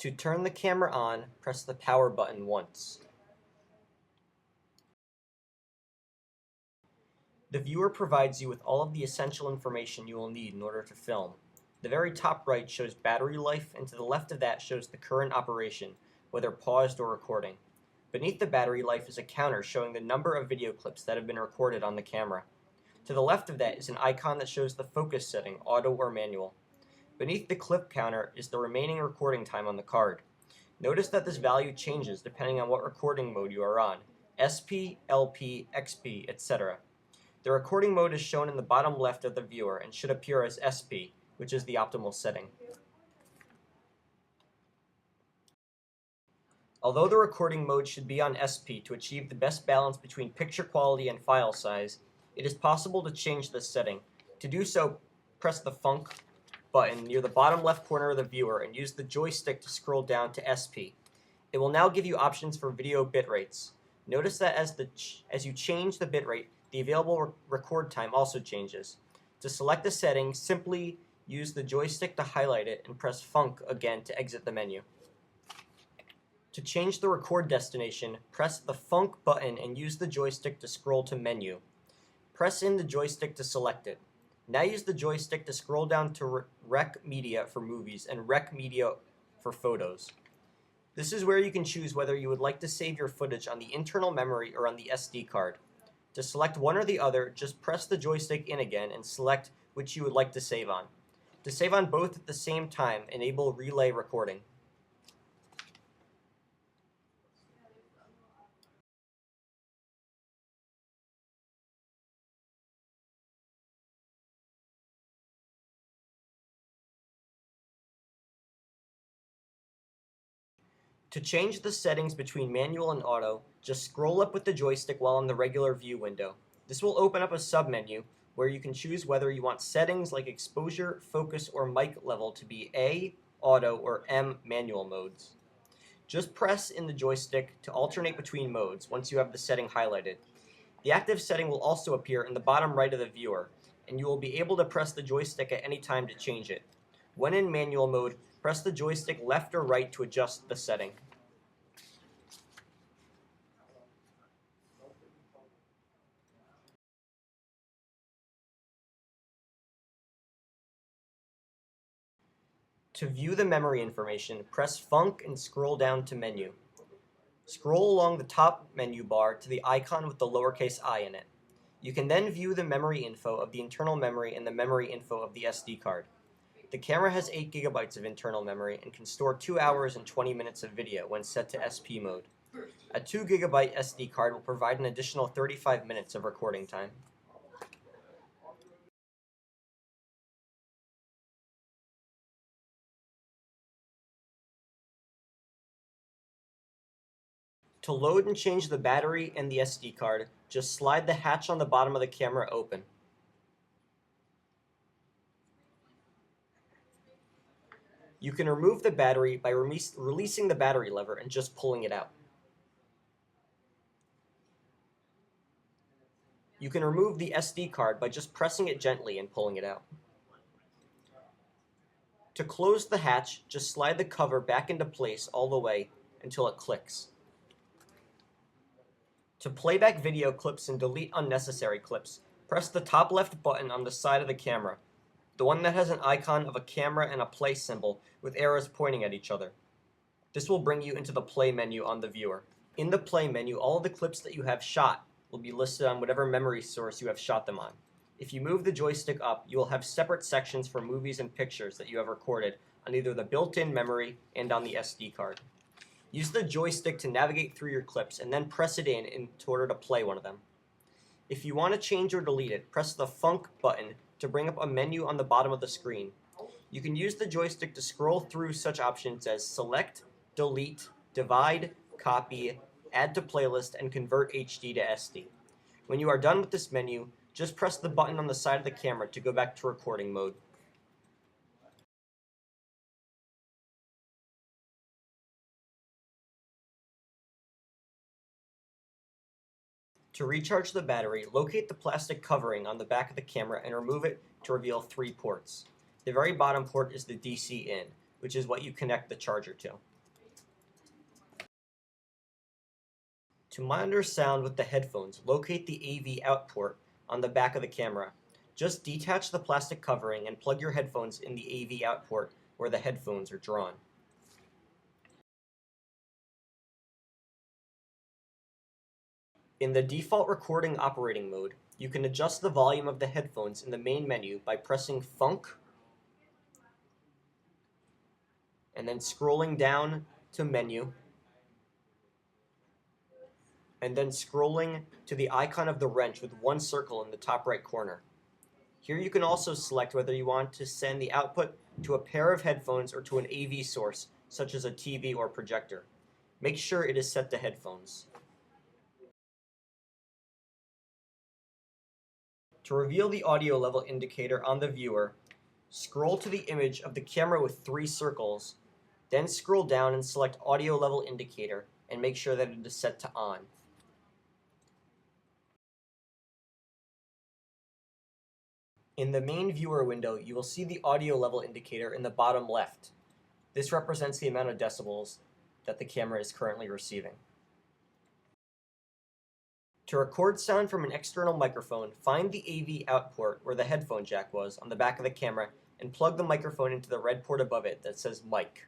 To turn the camera on, press the power button once. The viewer provides you with all of the essential information you will need in order to film. The very top right shows battery life, and to the left of that shows the current operation, whether paused or recording. Beneath the battery life is a counter showing the number of video clips that have been recorded on the camera. To the left of that is an icon that shows the focus setting, auto or manual. Beneath the clip counter is the remaining recording time on the card. Notice that this value changes depending on what recording mode you are on, SP, LP, XP, etc. The recording mode is shown in the bottom left of the viewer and should appear as SP, which is the optimal setting. Although the recording mode should be on SP to achieve the best balance between picture quality and file size, it is possible to change this setting. To do so, press the Func button near the bottom left corner of the viewer and use the joystick to scroll down to SP. It will now give you options for video bit rates. Notice that as you change the bitrate, the available record time also changes. To select the setting, simply use the joystick to highlight it and press Func again to exit the menu. To change the record destination, press the Func button and use the joystick to scroll to Menu. Press in the joystick to select it. Now use the joystick to scroll down to Rec Media for movies and Rec Media for photos. This is where you can choose whether you would like to save your footage on the internal memory or on the SD card. To select one or the other, just press the joystick in again and select which you would like to save on. To save on both at the same time, enable relay recording. To change the settings between manual and auto, just scroll up with the joystick while in the regular view window. This will open up a submenu where you can choose whether you want settings like exposure, focus, or mic level to be A, auto, or M, manual modes. Just press in the joystick to alternate between modes once you have the setting highlighted. The active setting will also appear in the bottom right of the viewer, and you will be able to press the joystick at any time to change it. When in manual mode, press the joystick left or right to adjust the setting. To view the memory information, press Func and scroll down to Menu. Scroll along the top menu bar to the icon with the lowercase I in it. You can then view the memory info of the internal memory and the memory info of the SD card. The camera has 8 GB of internal memory and can store 2 hours and 20 minutes of video when set to SP mode. A 2 GB SD card will provide an additional 35 minutes of recording time. To load and change the battery and the SD card, just slide the hatch on the bottom of the camera open. You can remove the battery by releasing the battery lever and just pulling it out. You can remove the SD card by just pressing it gently and pulling it out. To close the hatch, just slide the cover back into place all the way until it clicks. To play back video clips and delete unnecessary clips, press the top left button on the side of the camera, the one that has an icon of a camera and a play symbol with arrows pointing at each other. This will bring you into the play menu on the viewer. In the play menu, all of the clips that you have shot will be listed on whatever memory source you have shot them on. If you move the joystick up, you will have separate sections for movies and pictures that you have recorded on either the built-in memory and on the SD card. Use the joystick to navigate through your clips and then press it in order to play one of them. If you want to change or delete it, press the Func button to bring up a menu on the bottom of the screen. You can use the joystick to scroll through such options as Select, Delete, Divide, Copy, Add to Playlist, and Convert HD to SD. When you are done with this menu, just press the button on the side of the camera to go back to recording mode. To recharge the battery, locate the plastic covering on the back of the camera and remove it to reveal 3 ports. The very bottom port is the DC in, which is what you connect the charger to. To monitor sound with the headphones, locate the AV out port on the back of the camera. Just detach the plastic covering and plug your headphones in the AV out port where the headphones are drawn. In the default recording operating mode, you can adjust the volume of the headphones in the main menu by pressing Funk and then scrolling down to Menu, and then scrolling to the icon of the wrench with one circle in the top right corner. Here you can also select whether you want to send the output to a pair of headphones or to an AV source, such as a TV or projector. Make sure it is set to headphones. To reveal the audio level indicator on the viewer, scroll to the image of the camera with 3 circles, then scroll down and select Audio Level Indicator and make sure that it is set to On. In the main viewer window, you will see the audio level indicator in the bottom left. This represents the amount of decibels that the camera is currently receiving. To record sound from an external microphone, find the AV out port where the headphone jack was on the back of the camera and plug the microphone into the red port above it that says Mic.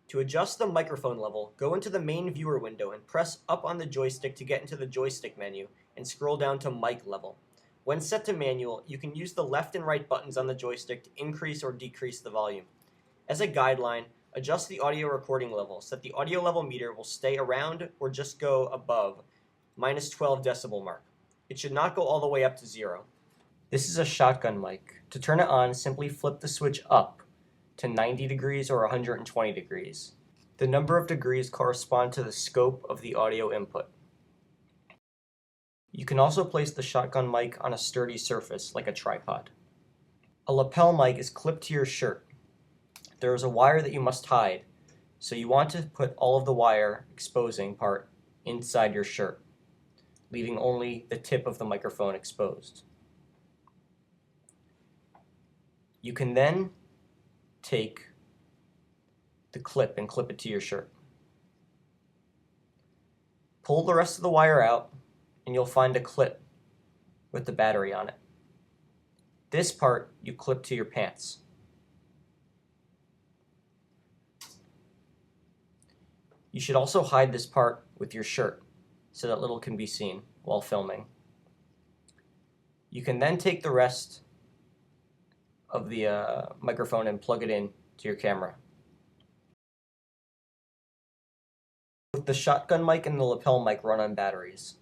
To adjust the microphone level, go into the main viewer window and press up on the joystick to get into the joystick menu and scroll down to Mic level. When set to manual, you can use the left and right buttons on the joystick to increase or decrease the volume. As a guideline, adjust the audio recording level so that the audio level meter will stay around or just go above -12 decibel mark. It should not go all the way up to 0. This is a shotgun mic. To turn it on, simply flip the switch up to 90 degrees or 120 degrees. The number of degrees correspond to the scope of the audio input. You can also place the shotgun mic on a sturdy surface, like a tripod. A lapel mic is clipped to your shirt. There is a wire that you must hide, so you want to put all of the wire exposing part inside your shirt, leaving only the tip of the microphone exposed. You can then take the clip and clip it to your shirt. Pull the rest of the wire out, and you'll find a clip with the battery on it. This part you clip to your pants. You should also hide this part with your shirt so that little can be seen while filming. You can then take the rest of the microphone and plug it in to your camera. Both the shotgun mic and the lapel mic run on batteries.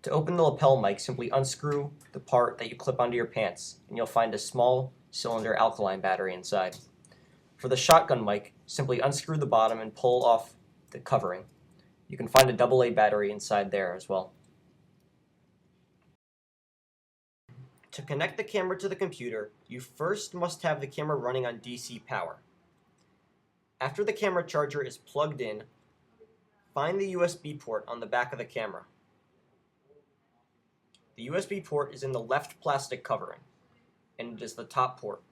To open the lapel mic, simply unscrew the part that you clip onto your pants, and you'll find a small cylinder alkaline battery inside. For the shotgun mic, simply unscrew the bottom and pull off the covering. You can find a AA battery inside there as well. To connect the camera to the computer, you first must have the camera running on DC power. After the camera charger is plugged in, find the USB port on the back of the camera. The USB port is in the left plastic covering, and it is the top port.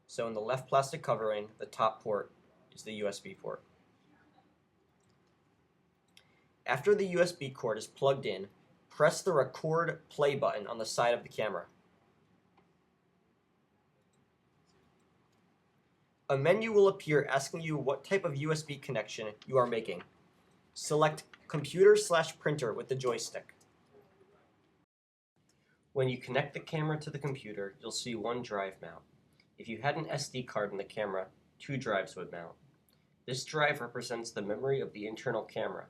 So in the left plastic covering, the top port is the USB port. After the USB cord is plugged in, press the record play button on the side of the camera. A menu will appear asking you what type of USB connection you are making. Select computer/printer with the joystick. When you connect the camera to the computer, you'll see one drive mount. If you had an SD card in the camera, 2 drives would mount. This drive represents the memory of the internal camera.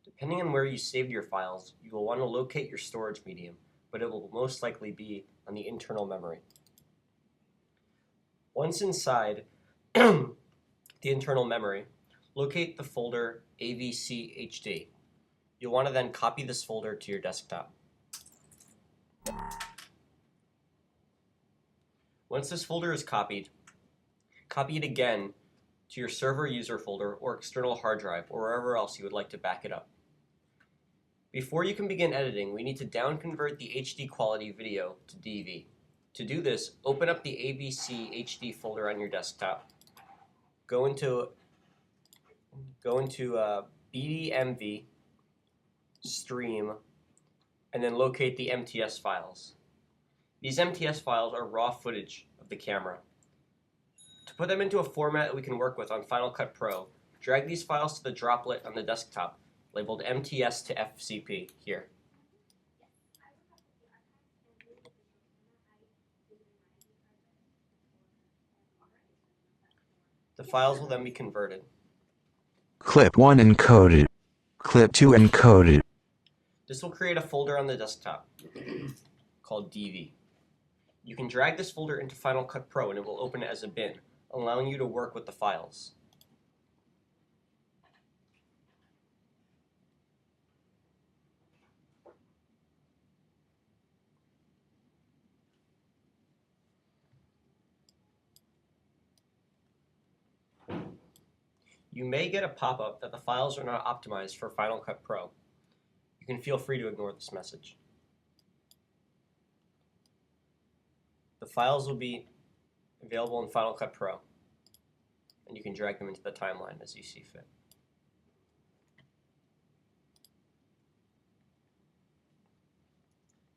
Depending on where you saved your files, you will want to locate your storage medium, but it will most likely be on the internal memory. Once inside the internal memory, locate the folder AVCHD. You'll want to then copy this folder to your desktop. Once this folder is copied, copy it again to your server user folder or external hard drive or wherever else you would like to back it up. Before you can begin editing, we need to downconvert the HD quality video to DV. To do this, open up the ABC HD folder on your desktop. Go into BDMV, Stream, and then locate the MTS files. These MTS files are raw footage of the camera. To put them into a format that we can work with on Final Cut Pro, drag these files to the droplet on the desktop, labeled MTS to FCP here. The files will then be converted. Clip 1 encoded. Clip 2 encoded. This will create a folder on the desktop called DV. You can drag this folder into Final Cut Pro and it will open it as a bin, allowing you to work with the files. You may get a pop-up that the files are not optimized for Final Cut Pro. You can feel free to ignore this message. The files will be available in Final Cut Pro, and you can drag them into the timeline as you see fit.